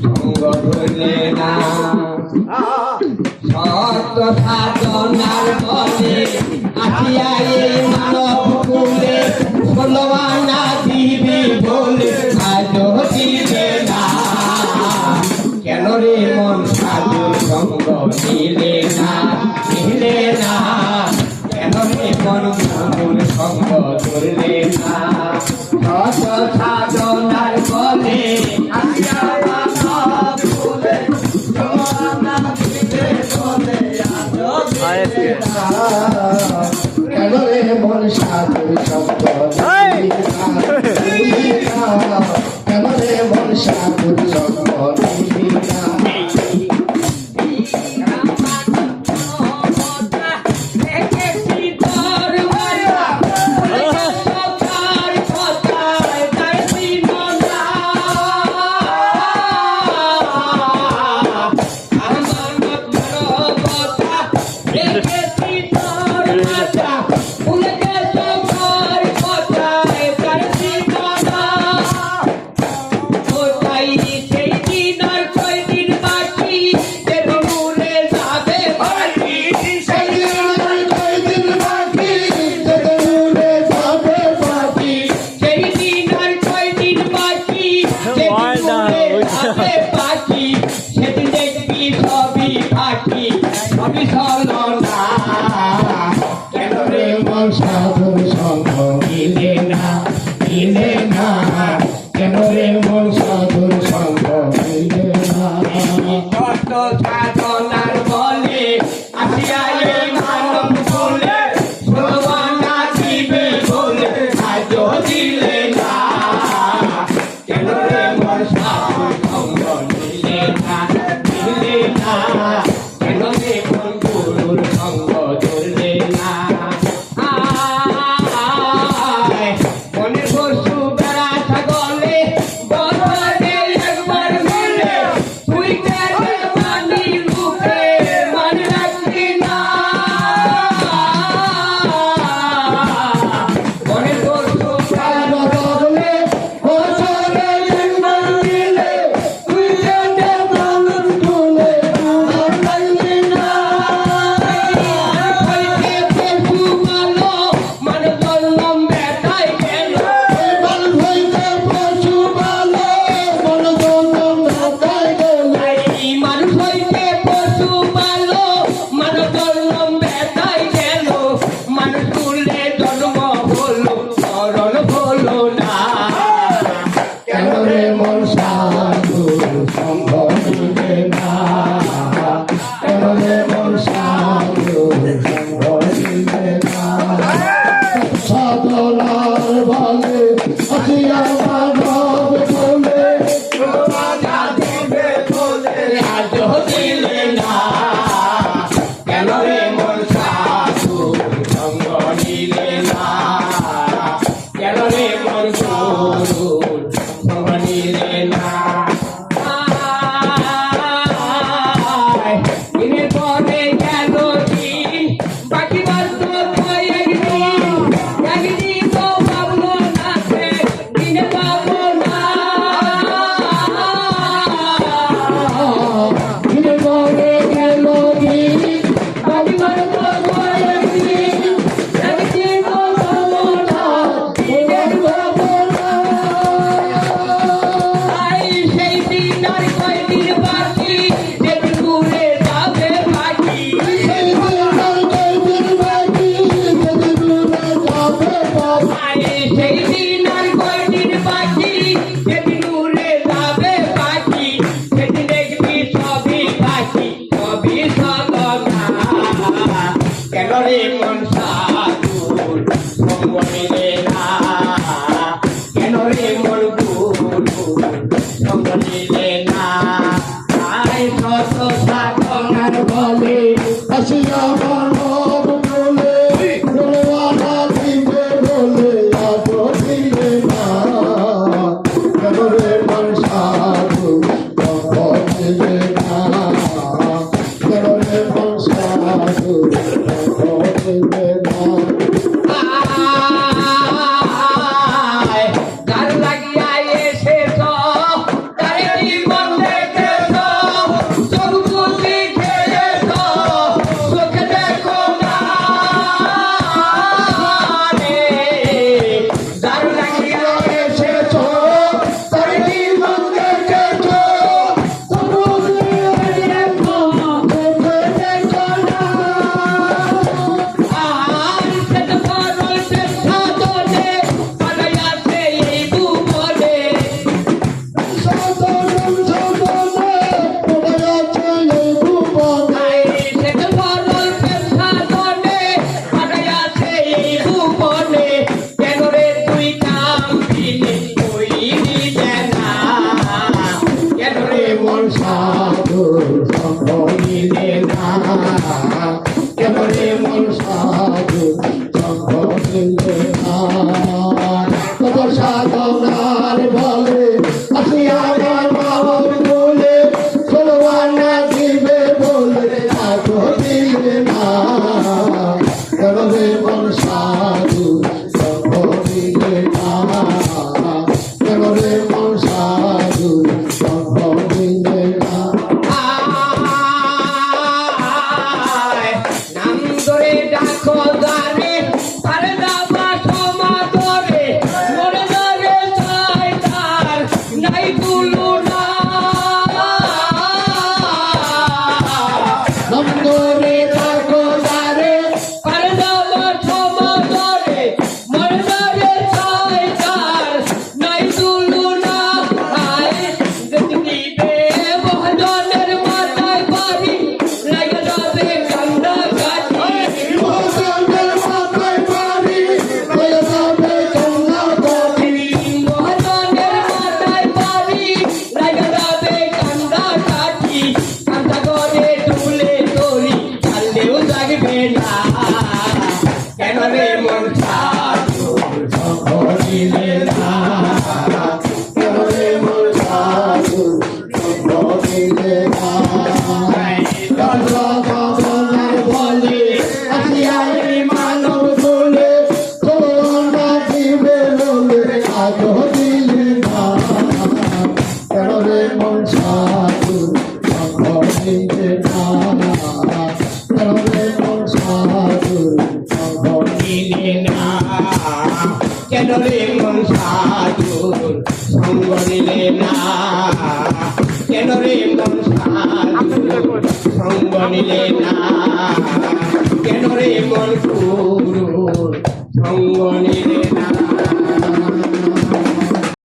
সঙ্গ ধরলে না সত্য সাধনার বলে আসিয়া এই মানব কুলে ষোলবানা দিবি বলে আজও দিলে না কেন রে মন সাধু সঙ্গ নিলে না নিলে না কেন রে মন সাধুর সঙ্গ ধরলে না সত্য সাধনার বলে আসিয়া মানব কুলে ষোলবানা দিবি বলে আজও দিলে না কেন রে মন সাধুর সঙ্গ নিলে না কেন রে মন সাধুর সঙ্গ নিলে না সাধুর সঙ্গ নিলে না নিলে না কেন রে মন সাধুর সঙ্গ নিলে না সত্য সাধনার বলে আসিয়া এই মানব কুলে ষোলবানা দিবে বলে আজও দিলে না কেন রে মন সাধুর সঙ্গ নিলে না নিলে না কেন রে মন গুরুর সঙ্গ ধরলে না গান লাগিয়া এসে তো তারে মন সাধুর সঙ্গ নিলে না কেন রে মন সাধুর সঙ্গ নিলে না কত সাধনার বলে আসি আমার মাহর বলে ষোলবানা দিবে বলে সাধু দিলে না কেন রে মন সাধুর সঙ্গ নিলে না কেন রে মন সাধুর সঙ্গ নিলে না নাম ধরে ডাকো গানে আরে দাবা সমাদরে মরে ধরে চাই তার নাই তুলনা নন্দরে থাকো দারে আরে দাবা সমাদরে মরে ধরে চাই তার নাই তুলনা আয় দেখতে মহাজনের মাথায় বাড়ি লাগে যাবে কান্দা কাটি মহাজনের মাথায় বাড়ি হয়ে যাবে কান্না কাটি মহাজনের মাথায় বাড়ি লাগে যাবে কান্দা কাটি কান্দা করে তুলে তোরি চাললেও জাগবে না কেন রে মন সাধুর সঙ্গ নিলে না কেন রে মন সাধুর সঙ্গ নিলে না দর্শকগণের বলে আসিয়াই মানব বলে ষোলবানা দিবে বলে সাধু দিলে না কেন রে মন সাধুর সঙ্গ নিলে না কেন রে মন সাধুর সঙ্গ নিলে না কেন রে মন সাধুর সঙ্গ নিলে না কেন রে মন সাধুর সঙ্গ নিলে না কেন রে মন গুরুর সঙ্গ নিলে না